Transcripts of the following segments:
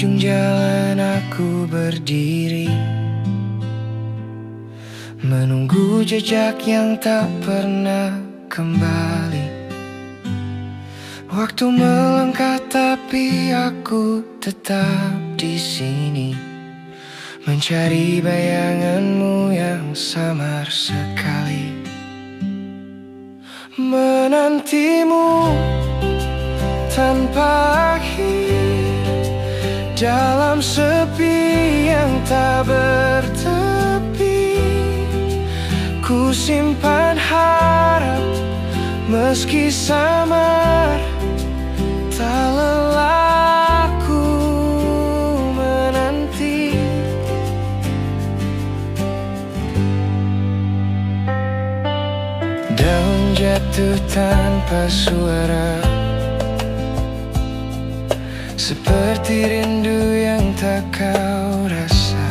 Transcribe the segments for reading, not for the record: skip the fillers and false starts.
ujung jalan aku berdiri, menunggu jejak yang tak pernah kembali. Waktu melangkah tapi aku tetap di sini, mencari bayanganmu yang samar sekali. Menantimu tanpa akhir dalam sepi yang tak bertepi. Ku simpan harap meski samar, tak lelah ku menanti. Daun jatuh tanpa suara, seperti rindu yang tak kau rasa.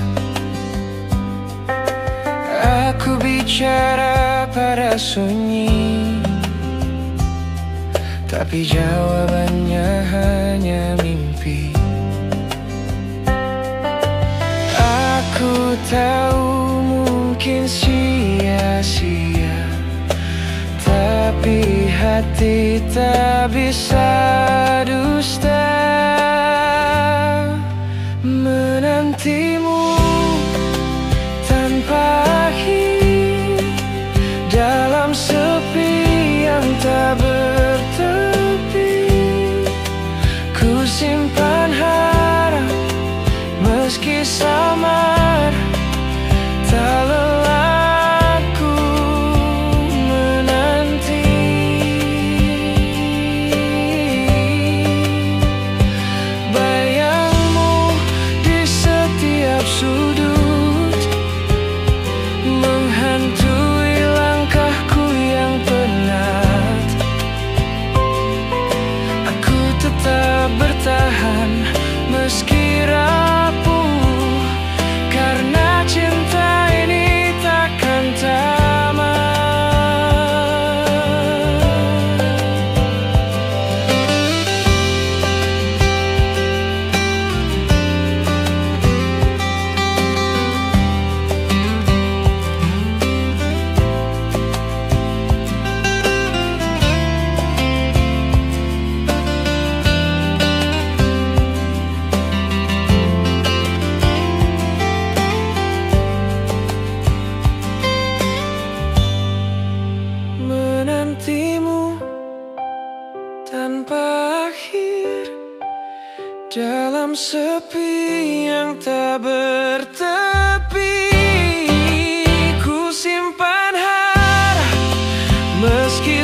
Aku bicara pada sunyi, tapi jawabannya hanya mimpi. Aku tahu mungkin sia-sia, tapi hati tak bisa dusta. Menantimu tanpa akhir dalam sepi yang tak bertepi. Ku simpan harap meski samar, tak lelah ku menanti. Bayangmu di setiap sudut menghantui langkahku yang penat. Aku tetap bertahan meski rapuh, karena cinta ini takkan tamat. Menantimu tanpa akhir dalam sepi yang tak bertepi. Ku simpan harap meski